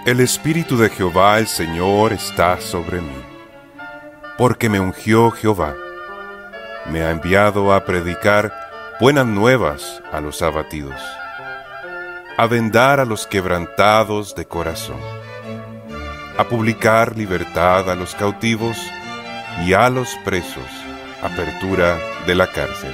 El Espíritu de Jehová el Señor está sobre mí, porque me ungió Jehová. Me ha enviado a predicar buenas nuevas a los abatidos, a vendar a los quebrantados de corazón, a publicar libertad a los cautivos y a los presos, apertura de la cárcel.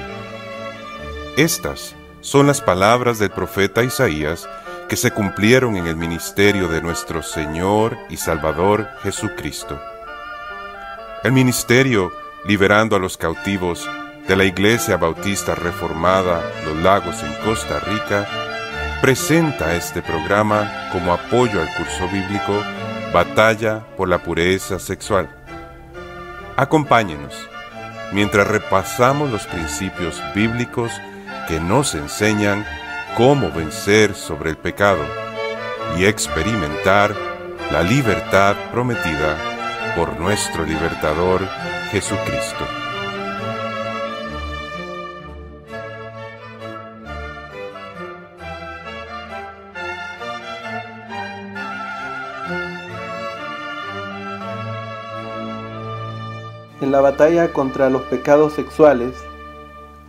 Estas son las palabras del profeta Isaías que se cumplieron en el ministerio de nuestro Señor y Salvador Jesucristo. El ministerio liberando a los cautivos de la Iglesia Bautista Reformada Los Lagos en Costa Rica presenta este programa como apoyo al curso bíblico Batalla por la Pureza Sexual. Acompáñenos mientras repasamos los principios bíblicos que nos enseñan cómo vencer sobre el pecado y experimentar la libertad prometida por nuestro libertador Jesucristo. En la batalla contra los pecados sexuales,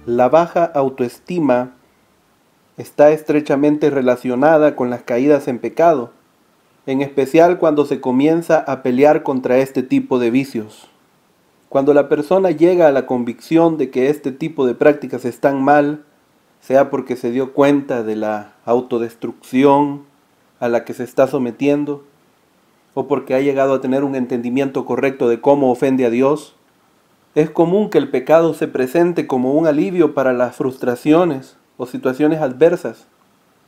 la baja autoestima está estrechamente relacionada con las caídas en pecado, en especial cuando se comienza a pelear contra este tipo de vicios. Cuando la persona llega a la convicción de que este tipo de prácticas están mal, sea porque se dio cuenta de la autodestrucción a la que se está sometiendo, o porque ha llegado a tener un entendimiento correcto de cómo ofende a Dios, es común que el pecado se presente como un alivio para las frustraciones o situaciones adversas.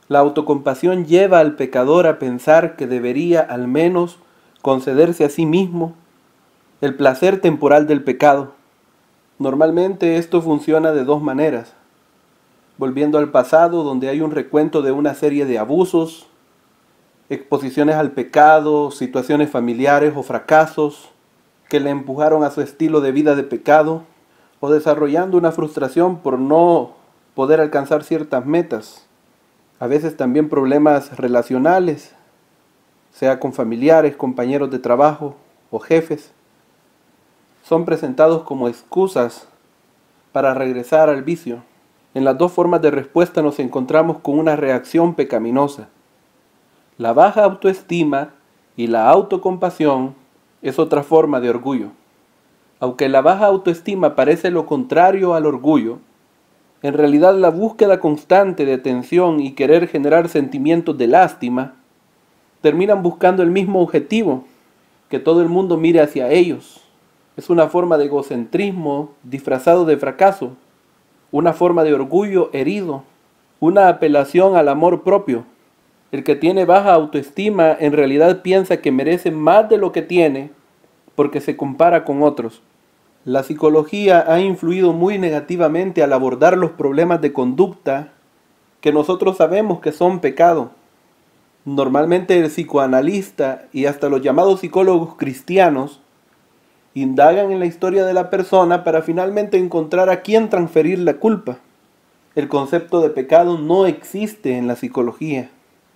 La autocompasión lleva al pecador a pensar que debería al menos concederse a sí mismo el placer temporal del pecado. Normalmente esto funciona de dos maneras: volviendo al pasado, donde hay un recuento de una serie de abusos, exposiciones al pecado, situaciones familiares o fracasos que le empujaron a su estilo de vida de pecado, o desarrollando una frustración por no poder alcanzar ciertas metas. A veces también problemas relacionales, sea con familiares, compañeros de trabajo o jefes, son presentados como excusas para regresar al vicio. En las dos formas de respuesta nos encontramos con una reacción pecaminosa. La baja autoestima y la autocompasión es otra forma de orgullo. Aunque la baja autoestima parece lo contrario al orgullo, en realidad la búsqueda constante de atención y querer generar sentimientos de lástima terminan buscando el mismo objetivo, que todo el mundo mire hacia ellos. Es una forma de egocentrismo disfrazado de fracaso, una forma de orgullo herido, una apelación al amor propio. El que tiene baja autoestima en realidad piensa que merece más de lo que tiene porque se compara con otros. La psicología ha influido muy negativamente al abordar los problemas de conducta que nosotros sabemos que son pecado. Normalmente el psicoanalista y hasta los llamados psicólogos cristianos indagan en la historia de la persona para finalmente encontrar a quién transferir la culpa. El concepto de pecado no existe en la psicología.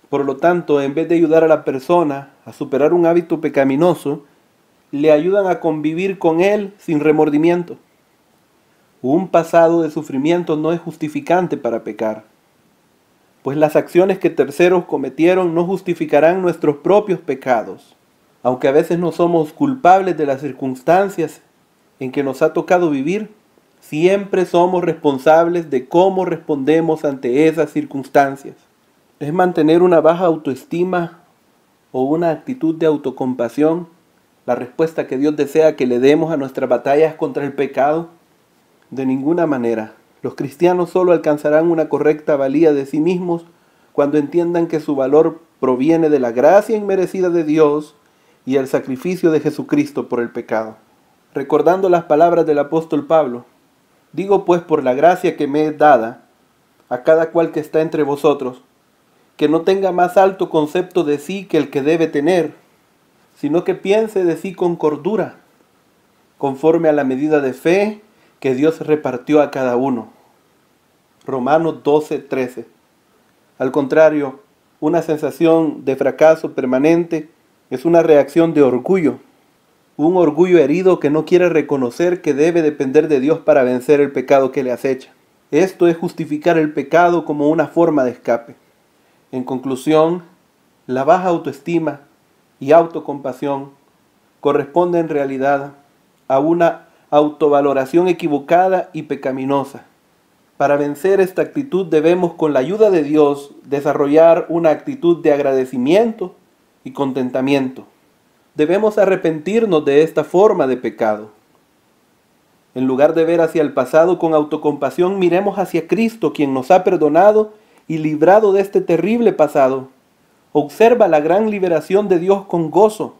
Por lo tanto, en vez de ayudar a la persona a superar un hábito pecaminoso, le ayudan a convivir con él sin remordimiento. Un pasado de sufrimiento no es justificante para pecar, pues las acciones que terceros cometieron no justificarán nuestros propios pecados. Aunque a veces no somos culpables de las circunstancias en que nos ha tocado vivir, siempre somos responsables de cómo respondemos ante esas circunstancias. ¿Es mantener una baja autoestima o una actitud de autocompasión la respuesta que Dios desea que le demos a nuestras batallas contra el pecado? De ninguna manera. Los cristianos solo alcanzarán una correcta valía de sí mismos cuando entiendan que su valor proviene de la gracia inmerecida de Dios y el sacrificio de Jesucristo por el pecado. Recordando las palabras del apóstol Pablo: digo pues por la gracia que me es dada a cada cual que está entre vosotros, que no tenga más alto concepto de sí que el que debe tener, sino que piense de sí con cordura, conforme a la medida de fe que Dios repartió a cada uno. Romanos 12:13. Al contrario, una sensación de fracaso permanente, es una reacción de orgullo. Un orgullo herido que no quiere reconocer que debe depender de Dios para vencer el pecado que le acecha. Esto es justificar el pecado como una forma de escape. En conclusión, la baja autoestima y autocompasión corresponde en realidad a una autovaloración equivocada y pecaminosa. Para vencer esta actitud debemos, con la ayuda de Dios, desarrollar una actitud de agradecimiento y contentamiento. Debemos arrepentirnos de esta forma de pecado. En lugar de ver hacia el pasado con autocompasión, miremos hacia Cristo, quien nos ha perdonado y librado de este terrible pasado. Observa la gran liberación de Dios con gozo,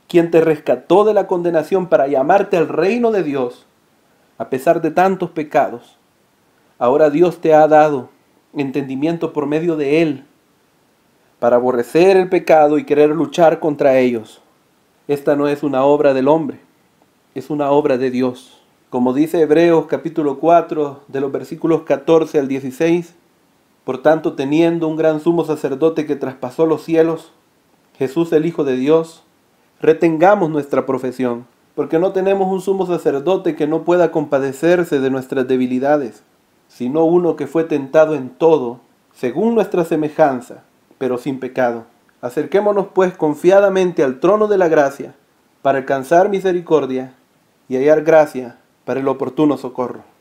quien te rescató de la condenación para llamarte al reino de Dios, a pesar de tantos pecados. Ahora Dios te ha dado entendimiento por medio de Él, para aborrecer el pecado y querer luchar contra ellos. Esta no es una obra del hombre, es una obra de Dios. Como dice Hebreos capítulo 4, de los versículos 14 al 16, por tanto, teniendo un gran sumo sacerdote que traspasó los cielos, Jesús el Hijo de Dios, retengamos nuestra profesión, porque no tenemos un sumo sacerdote que no pueda compadecerse de nuestras debilidades, sino uno que fue tentado en todo, según nuestra semejanza, pero sin pecado. Acerquémonos pues confiadamente al trono de la gracia, para alcanzar misericordia y hallar gracia para el oportuno socorro.